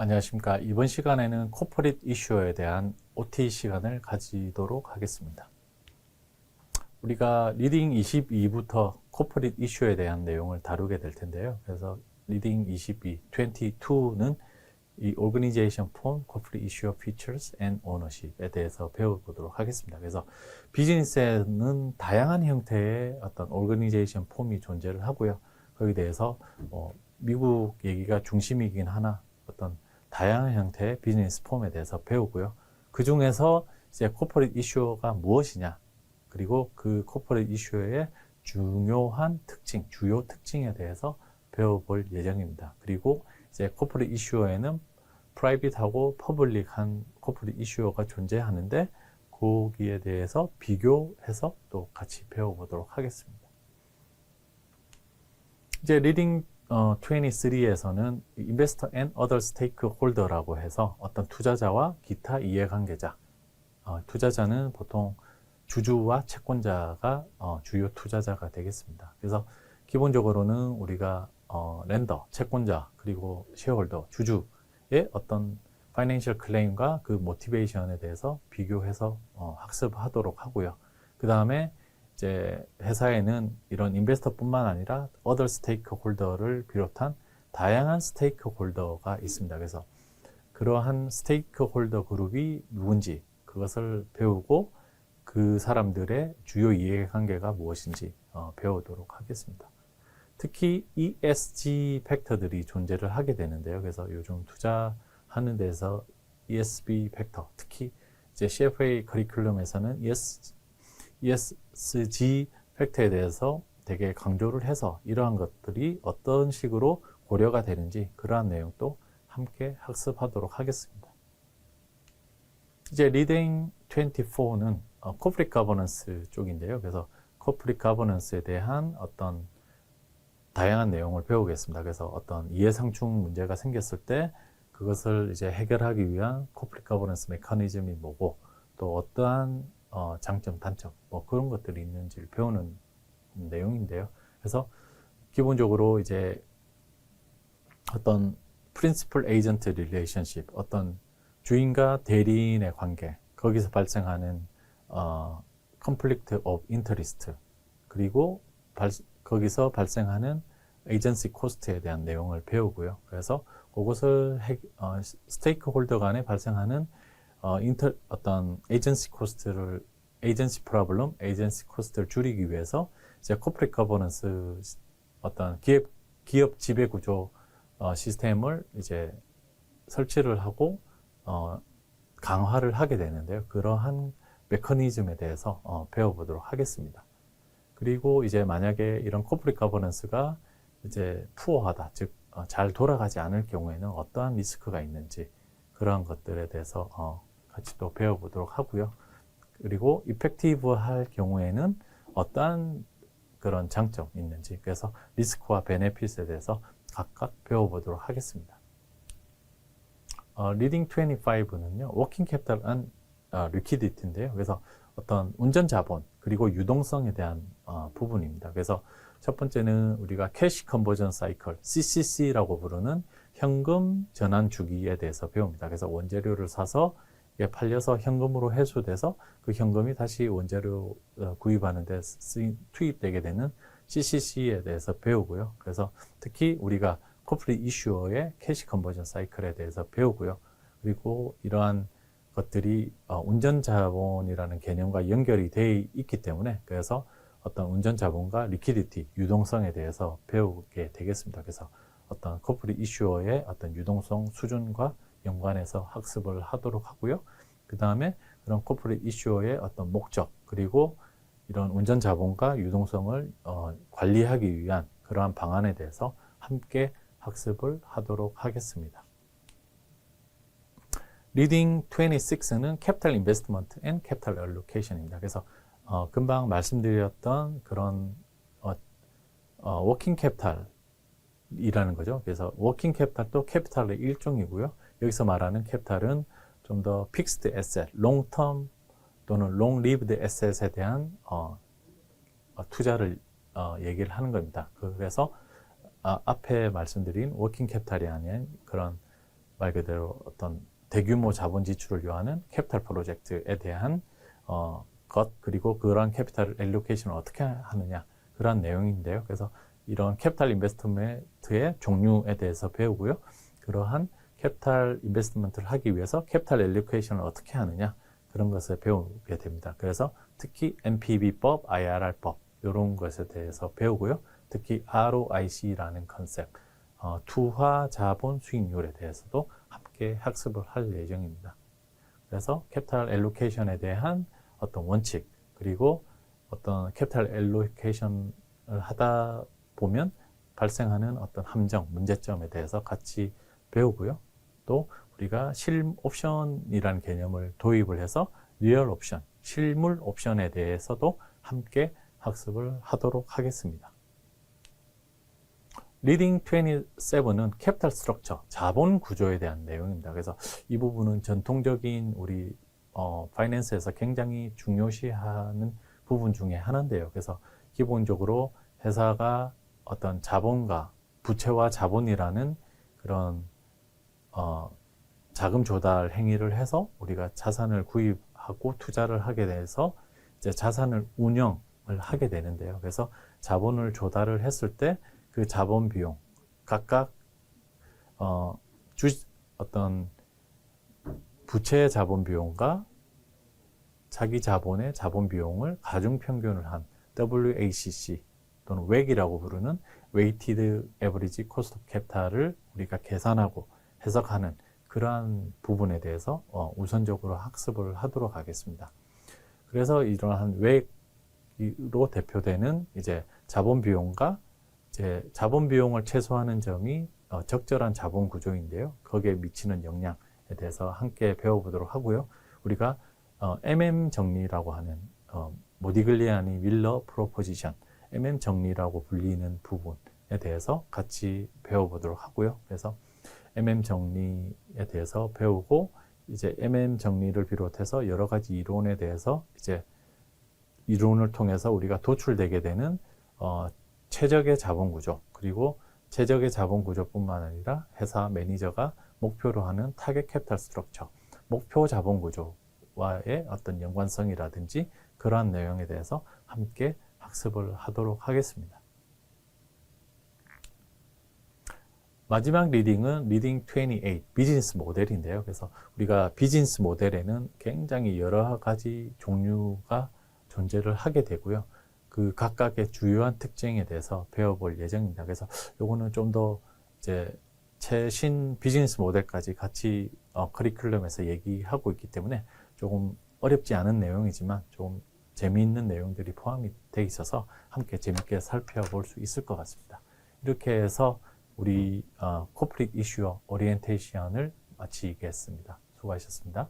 안녕하십니까. 이번 시간에는 코퍼릿 이슈에 대한 OT 시간을 가지도록 하겠습니다. 우리가 리딩 22부터 코퍼릿 이슈에 대한 내용을 다루게 될 텐데요. 그래서 리딩 22는 이 Organization Form, Corporate Issue Features and Ownership에 대해서 배워보도록 하겠습니다. 그래서 비즈니스에는 다양한 형태의 어떤 Organization Form이 존재를 하고요. 거기에 대해서 미국 얘기가 중심이긴 하나 어떤 다양한 형태의 비즈니스 폼에 대해서 배우고요. 그 중에서 이제 코퍼릿 이슈가 무엇이냐, 그리고 그 코퍼릿 이슈의 중요한 특징, 주요 특징에 대해서 배워볼 예정입니다. 그리고 이제 코퍼릿 이슈어에는 프라이빗하고 퍼블릭한 코퍼릿 이슈어가 존재하는데 거기에 대해서 비교해서 또 같이 배워보도록 하겠습니다. 이제 리딩 23에서는 Investor and Other Stakeholder라고 해서 어떤 투자자와 기타 이해관계자, 투자자는 보통 주주와 채권자가 주요 투자자가 되겠습니다. 그래서 기본적으로는 우리가 렌더, 채권자, 그리고 쉐어홀더, 주주의 어떤 파이낸셜 클레임과 그 모티베이션에 대해서 비교해서 학습하도록 하고요. 그 다음에 이제 회사에는 이런 인베스터뿐만 아니라 other 스테이크홀더를 비롯한 다양한 스테이크홀더가 있습니다. 그래서 그러한 스테이크홀더 그룹이 누군지 그것을 배우고 그 사람들의 주요 이해관계가 무엇인지 배우도록 하겠습니다. 특히 ESG 팩터들이 존재를 하게 되는데요. 그래서 요즘 투자하는 데서 ESG 팩터, 특히 이제 CFA 커리큘럼에서는 ESG 팩터에 대해서 되게 강조를 해서 이러한 것들이 어떤 식으로 고려가 되는지 그러한 내용도 함께 학습하도록 하겠습니다. 이제 리딩 24는 코퍼릿 가버넌스 쪽인데요. 그래서 코퍼릿 가버넌스에 대한 어떤 다양한 내용을 배우겠습니다. 그래서 어떤 이해상충 문제가 생겼을 때 그것을 이제 해결하기 위한 코퍼릿 가버넌스 메커니즘이 뭐고 또 어떠한 장점, 단점 뭐 그런 것들이 있는지를 배우는 내용인데요. 그래서 기본적으로 이제 어떤 프린시플 에이전트 릴레이션십, 어떤 주인과 대리인의 관계, 거기서 발생하는 conflict of interest, 그리고 거기서 발생하는 에이전시 코스트에 대한 내용을 배우고요. 그래서 그것을 스테이크홀더 간에 발생하는 어떤 에이전시 코스트를 줄이기 위해서 이제 코퍼릿 거버넌스 어떤 기업 지배 구조 시스템을 이제 설치를 하고 강화를 하게 되는데요. 그러한 메커니즘에 대해서 배워보도록 하겠습니다. 그리고 이제 만약에 이런 코퍼릿 거버넌스가 이제 푸어하다, 즉 잘 돌아가지 않을 경우에는 어떠한 리스크가 있는지 그러한 것들에 대해서 같이 또 배워보도록 하고요. 그리고 이펙티브 할 경우에는 어떠한 그런 장점이 있는지, 그래서 리스크와 베네핏에 대해서 각각 배워보도록 하겠습니다. 리딩 25는요, 워킹 캐피탈 앤 리퀴디티인데요. 그래서 어떤 운전 자본, 그리고 유동성에 대한 부분입니다. 그래서 첫 번째는 우리가 캐시 컨버전 사이클, CCC라고 부르는 현금 전환 주기에 대해서 배웁니다. 그래서 원재료를 사서 팔려서 현금으로 회수돼서 그 현금이 다시 원재료 구입하는 데 투입되게 되는 CCC에 대해서 배우고요. 그래서 특히 우리가 코퍼릿 이슈어의 캐시 컨버전 사이클에 대해서 배우고요. 그리고 이러한 것들이 운전 자본이라는 개념과 연결이 되어 있기 때문에 그래서 어떤 운전 자본과 리퀴디티, 유동성에 대해서 배우게 되겠습니다. 그래서 어떤 코퍼릿 이슈어의 어떤 유동성 수준과 연관해서 학습을 하도록 하고요. 그 다음에 그런 코퍼릿 이슈어의 어떤 목적, 그리고 이런 운전 자본과 유동성을 관리하기 위한 그러한 방안에 대해서 함께 학습을 하도록 하겠습니다. 리딩 26는 Capital Investment and Capital Allocation입니다. 그래서 금방 말씀드렸던 그런 워킹 캐피탈이라는 거죠. 그래서 워킹 캐피탈도 캐피탈의 일종이고요. 여기서 말하는 캐피탈은 좀 더 픽스드 에셋, 롱텀 또는 롱 리브드 에셋에 대한 투자를 얘기를 하는 겁니다. 그래서 앞에 말씀드린 워킹 캐피탈이 아닌 그런 말 그대로 어떤 대규모 자본 지출을 요하는 캐피탈 프로젝트에 대한 것, 그리고 그러한 캐피탈 엘로케이션을 어떻게 하느냐, 그런 내용인데요. 그래서 이런 캐피탈 인베스트먼트의 종류에 대해서 배우고요. 그러한 캐피탈 인베스트먼트를 하기 위해서 캐피탈 엘로케이션을 어떻게 하느냐, 그런 것을 배우게 됩니다. 그래서 특히 NPV법, IRR법 이런 것에 대해서 배우고요. 특히 ROIC라는 컨셉, 투하 자본 수익률에 대해서도 함께 학습을 할 예정입니다. 그래서 캐피탈 엘로케이션에 대한 어떤 원칙, 그리고 어떤 캐피탈 엘로케이션을 하다 보면 발생하는 어떤 함정, 문제점에 대해서 같이 배우고요. 또 우리가 실옵션이라는 개념을 도입을 해서 리얼 옵션, 실물 옵션에 대해서도 함께 학습을 하도록 하겠습니다. 리딩 27은 캐피탈 스트럭처, 자본 구조에 대한 내용입니다. 그래서 이 부분은 전통적인 우리 파이낸스에서 굉장히 중요시하는 부분 중에 하나인데요. 그래서 기본적으로 회사가 어떤 자본과 부채와 자본이라는 그런 자금 조달 행위를 해서 우리가 자산을 구입하고 투자를 하게 돼서 이제 자산을 운영을 하게 되는데요. 그래서 자본을 조달을 했을 때 그 자본 비용, 각각 어떤 부채의 자본 비용과 자기 자본의 자본 비용을 가중 평균을 한 WACC 또는 WAC이라고 부르는 Weighted Average Cost of Capital을 우리가 계산하고 해석하는 그러한 부분에 대해서 우선적으로 학습을 하도록 하겠습니다. 그래서 이러한 WAC로 대표되는 이제 자본 비용과 이제 자본 비용을 최소화하는 점이 적절한 자본 구조인데요. 거기에 미치는 영향에 대해서 함께 배워보도록 하고요. 우리가 MM 정리라고 하는 모디글리아니 윌러 프로포지션, MM 정리라고 불리는 부분에 대해서 같이 배워보도록 하고요. 그래서 MM 정리에 대해서 배우고 이제 MM 정리를 비롯해서 여러 가지 이론에 대해서 이제 이론을 통해서 우리가 도출되게 되는 최적의 자본 구조, 그리고 최적의 자본 구조뿐만 아니라 회사 매니저가 목표로 하는 타겟 캐피탈 스트럭처, 목표 자본 구조와의 어떤 연관성이라든지 그러한 내용에 대해서 함께 학습을 하도록 하겠습니다. 마지막 리딩은 리딩 28, 비즈니스 모델인데요. 그래서 우리가 비즈니스 모델에는 굉장히 여러 가지 종류가 존재를 하게 되고요. 그 각각의 주요한 특징에 대해서 배워볼 예정입니다. 그래서 요거는 좀 더 이제 최신 비즈니스 모델까지 같이 커리큘럼에서 얘기하고 있기 때문에 조금 어렵지 않은 내용이지만 좀 재미있는 내용들이 포함이 되어 있어서 함께 재밌게 살펴볼 수 있을 것 같습니다. 이렇게 해서 우리 코프릭 이슈어 오리엔테이션을 마치겠습니다. 수고하셨습니다.